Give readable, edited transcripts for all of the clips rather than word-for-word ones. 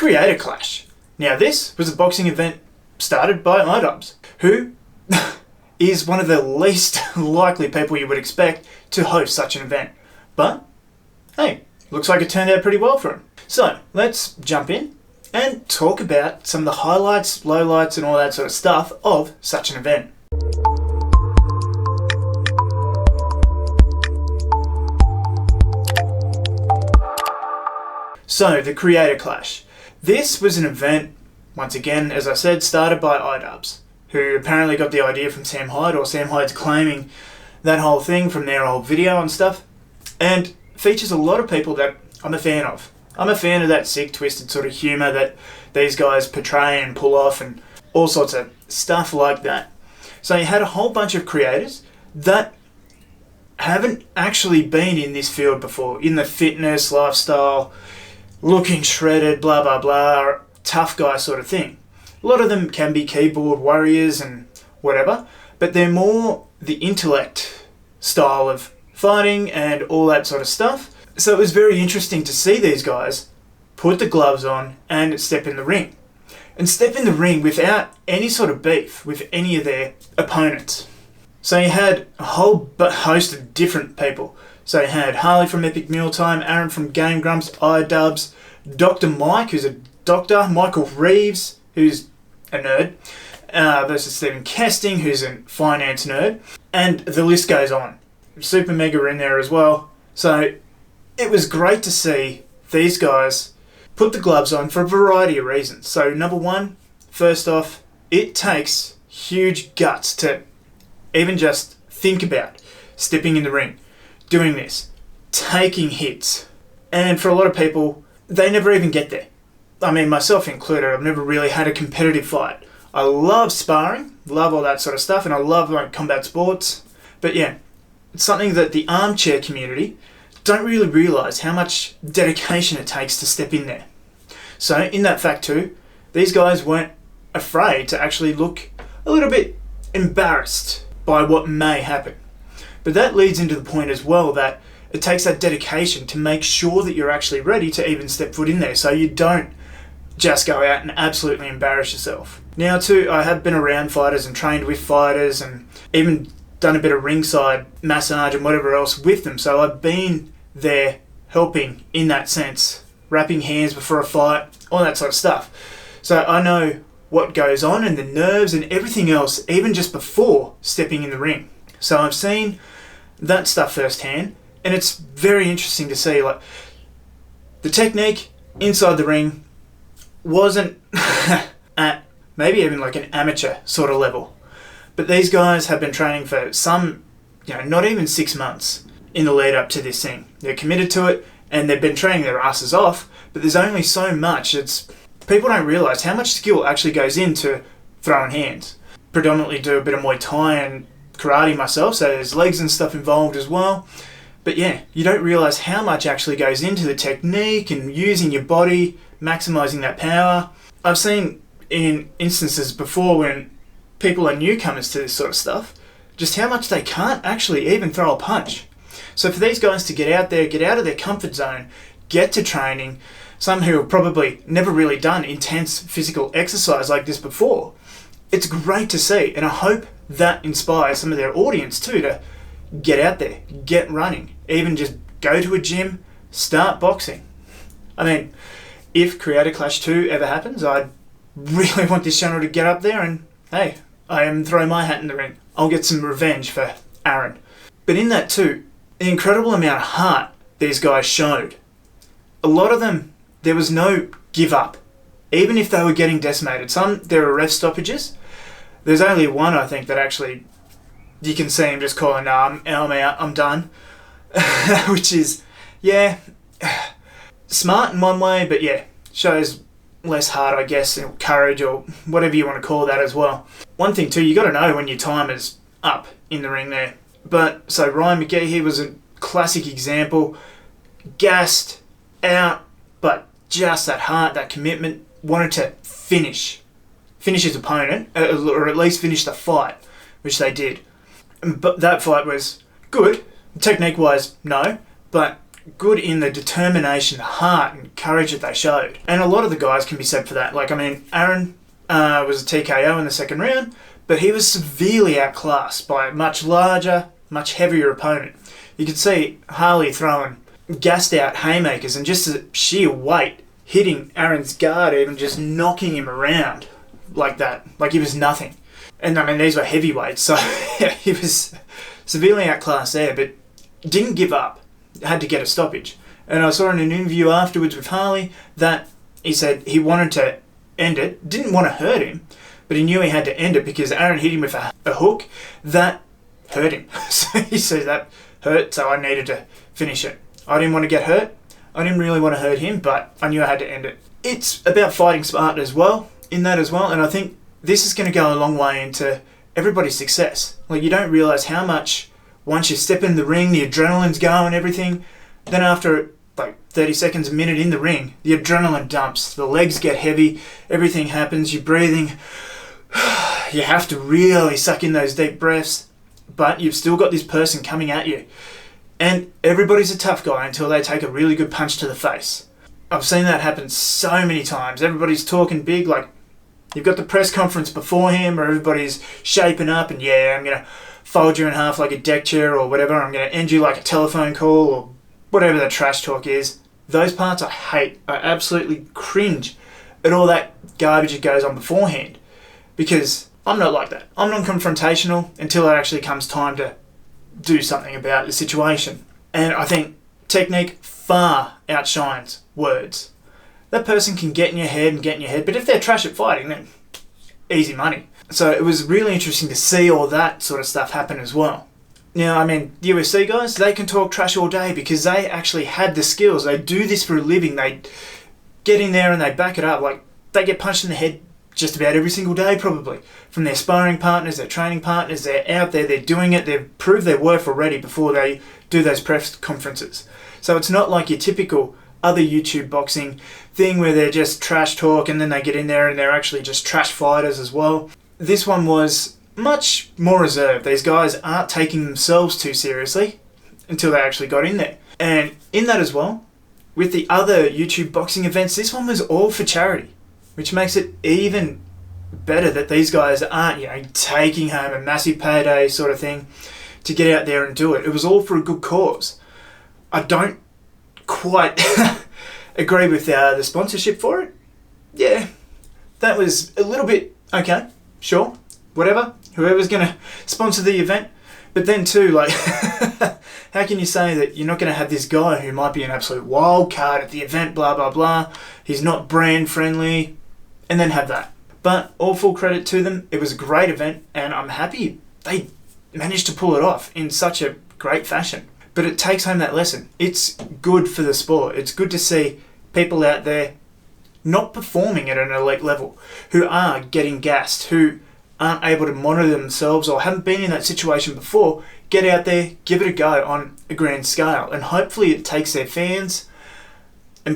Creator Clash. Now this was a boxing event started by iDubbbz, who is one of the least likely people you would expect to host such an event. But, hey, looks like it turned out pretty well for him. So, let's jump in and talk about some of the highlights, lowlights and all that sort of stuff of such an event. So, the Creator Clash. This was an event, once again, as I said, started by iDubbbz, who apparently got the idea from Sam Hyde, or Sam Hyde's claiming that whole thing from their old video and stuff, and features a lot of people that I'm a fan of. I'm a fan of that sick, twisted sort of humour that these guys portray and pull off and all sorts of stuff like that. So you had a whole bunch of creators that haven't actually been in this field before, in the fitness, lifestyle, looking shredded, blah, blah, blah, tough guy sort of thing. A lot of them can be keyboard warriors and whatever, but they're more the intellect style of fighting and all that sort of stuff. So it was very interesting to see these guys put the gloves on and step in the ring. And step in the ring without any sort of beef with any of their opponents. So you had a whole host of different people. So you had Harley from Epic Mealtime, Aaron from Game Grumps, iDubbbz, Dr. Mike, who's a doctor, Michael Reeves, who's a nerd, versus Stephen Kesting, who's a finance nerd, and the list goes on. Super Mega in there as well. So it was great to see these guys put the gloves on for a variety of reasons. So number one, first off, it takes huge guts to even just think about stepping in the ring, doing this, taking hits. And for a lot of people, they never even get there. I mean, myself included, I've never really had a competitive fight. I love sparring, love all that sort of stuff, and I love like combat sports. But yeah, it's something that the armchair community don't really realise how much dedication it takes to step in there. So in that fact too, these guys weren't afraid to actually look a little bit embarrassed by what may happen. But that leads into the point as well that it takes that dedication to make sure that you're actually ready to even step foot in there, so you don't just go out and absolutely embarrass yourself. Now too, I have been around fighters and trained with fighters and even done a bit of ringside massage and whatever else with them, so I've been there helping in that sense, wrapping hands before a fight, all that sort of stuff. So I know what goes on and the nerves and everything else, even just before stepping in the ring. So I've seen that stuff firsthand, and it's very interesting to see, like, the technique inside the ring wasn't at maybe even like an amateur sort of level. But these guys have been training for some, not even 6 months in the lead up to this thing. They're committed to it and they've been training their asses off, but there's only so much. People don't realise how much skill actually goes into throwing hands. Predominantly do a bit of Muay Thai and karate myself, so there's legs and stuff involved as well. But yeah, you don't realise how much actually goes into the technique and using your body, maximising that power. I've seen in instances before when people are newcomers to this sort of stuff, just how much they can't actually even throw a punch. So for these guys to get out there, get out of their comfort zone, get to training, some who have probably never really done intense physical exercise like this before, it's great to see, and I hope that inspires some of their audience too to get out there, get running, even just go to a gym, start boxing. I mean, if Creator Clash 2 ever happens, I'd really want this channel to get up there and, hey, I am throwing my hat in the ring. I'll get some revenge for Aaron. But in that too, the incredible amount of heart these guys showed. A lot of them, there was no give up, even if they were getting decimated. Some, there were ref stoppages. There's only one, I think, that actually, you can see him just calling, I'm out, I'm done. Which is, yeah, smart in one way, but yeah, shows less heart, I guess, or courage, or whatever you want to call that as well. One thing too, you got to know when your time is up in the ring there. But, so Ryan McGee, he was a classic example. Gassed, out, but just that heart, that commitment, wanted to finish his opponent, or at least finish the fight, which they did. But that fight was good. Technique-wise, no, but good in the determination, the heart and courage that they showed. And a lot of the guys can be said for that. Like, I mean, Aaron was a TKO in the second round, but he was severely outclassed by a much larger, much heavier opponent. You could see Harley throwing gassed out haymakers and just the sheer weight hitting Aaron's guard, even just knocking him around like that, like he was nothing. And I mean, these were heavyweights, so he was severely outclassed there, but didn't give up. Had to get a stoppage. And I saw in an interview afterwards with Harley that he said he wanted to end it, didn't want to hurt him, but he knew he had to end it because Aaron hit him with a hook that hurt him. So he said that hurt, so I needed to finish it. I didn't want to get hurt. I didn't really want to hurt him, but I knew I had to end it. It's about fighting smart as well, and I think this is going to go a long way into everybody's success. Like, you don't realise how much, once you step in the ring, the adrenaline's going, everything, then after like 30 seconds, a minute in the ring, the adrenaline dumps, the legs get heavy, everything happens, you're breathing, you have to really suck in those deep breaths, but you've still got this person coming at you. And everybody's a tough guy until they take a really good punch to the face. I've seen that happen so many times. Everybody's talking big, like you've got the press conference before him, or everybody's shaping up and yeah, I'm going to fold you in half like a deck chair or whatever, I'm going to end you like a telephone call or whatever the trash talk is. Those parts I hate. I absolutely cringe at all that garbage that goes on beforehand, because I'm not like that. I'm non-confrontational until it actually comes time to do something about the situation. And I think technique far outshines words. That person can get in your head, but if they're trash at fighting, then easy money. So it was really interesting to see all that sort of stuff happen as well. Now, I mean, the UFC guys, they can talk trash all day because they actually had the skills. They do this for a living. They get in there and they back it up. Like, they get punched in the head just about every single day, probably. From their sparring partners, their training partners, they're out there, they're doing it, they've proved their worth already before they do those press conferences. So it's not like your typical other YouTube boxing thing where they're just trash talk and then they get in there and they're actually just trash fighters as well. This one was much more reserved. These guys aren't taking themselves too seriously until they actually got in there. And in that as well, with the other YouTube boxing events, this one was all for charity, which makes it even better that these guys aren't, taking home a massive payday sort of thing to get out there and do it. It was all for a good cause. I don't quite agree with the sponsorship for it. Yeah, that was a little bit, okay, sure, whatever, whoever's going to sponsor the event. But then too, like, how can you say that you're not going to have this guy who might be an absolute wild card at the event, blah, blah, blah, he's not brand friendly, and then have that? But all full credit to them. It was a great event, and I'm happy they managed to pull it off in such a great fashion. But it takes home that lesson. It's good for the sport. It's good to see people out there not performing at an elite level, who are getting gassed, who aren't able to monitor themselves or haven't been in that situation before, get out there, give it a go on a grand scale. And hopefully it takes their fans and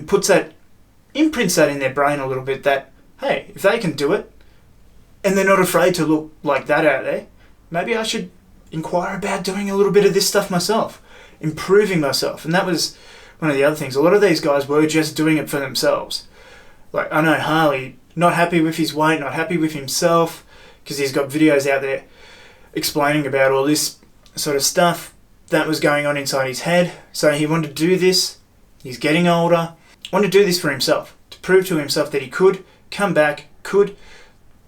imprints that in their brain a little bit that, hey, if they can do it and they're not afraid to look like that out there, maybe I should inquire about doing a little bit of this stuff myself, improving myself. And that was one of the other things. A lot of these guys were just doing it for themselves. Like, I know Harley, not happy with his weight, not happy with himself, because he's got videos out there explaining about all this sort of stuff that was going on inside his head. So he wanted to do this. He's getting older. Wanted to do this for himself, to prove to himself that he could come back, could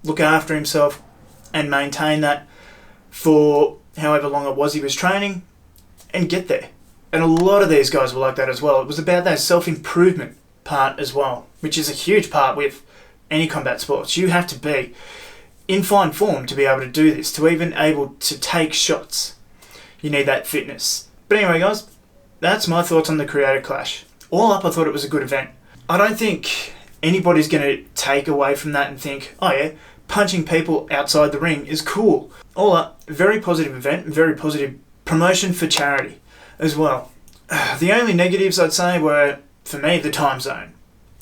look after himself and maintain that for however long it was he was training and get there. And a lot of these guys were like that as well. It was about that self-improvement part as well, which is a huge part with any combat sports. You have to be in fine form to be able to do this, to even able to take shots. You need that fitness. But anyway, guys, that's my thoughts on the Creator Clash. All up, I thought it was a good event. I don't think anybody's going to take away from that and think, oh yeah, punching people outside the ring is cool. All up, very positive event, very positive promotion for charity as well. The only negatives I'd say were, for me, the time zone.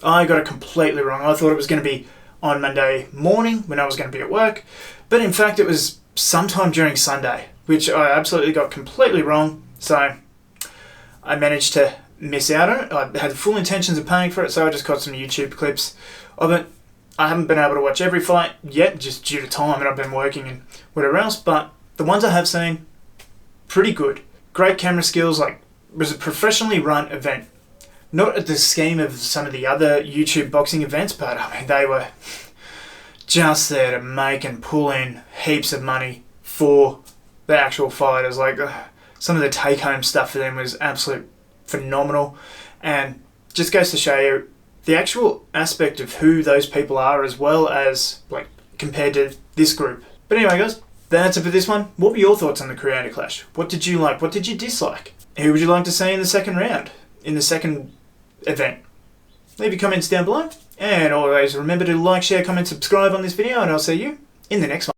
I got it completely wrong. I thought it was going to be on Monday morning when I was going to be at work, but in fact it was sometime during Sunday, which I absolutely got completely wrong. So I managed to miss out on it. I had full intentions of paying for it, so I just got some YouTube clips of it. I haven't been able to watch every fight yet, just due to time, and I've been working and whatever else, but the ones I have seen, pretty good. Great camera skills, like, it was a professionally run event. Not at the scheme of some of the other YouTube boxing events, but I mean, they were just there to make and pull in heaps of money for the actual fighters. Like, some of the take-home stuff for them was absolute phenomenal, and just goes to show you the actual aspect of who those people are, as well as, like, compared to this group. But anyway, guys, that's it for this one. What were your thoughts on the Creator Clash? What did you like? What did you dislike? Who would you like to see in the second round? In the second event? Leave your comments down below. And always remember to like, share, comment, subscribe on this video, and I'll see you in the next one.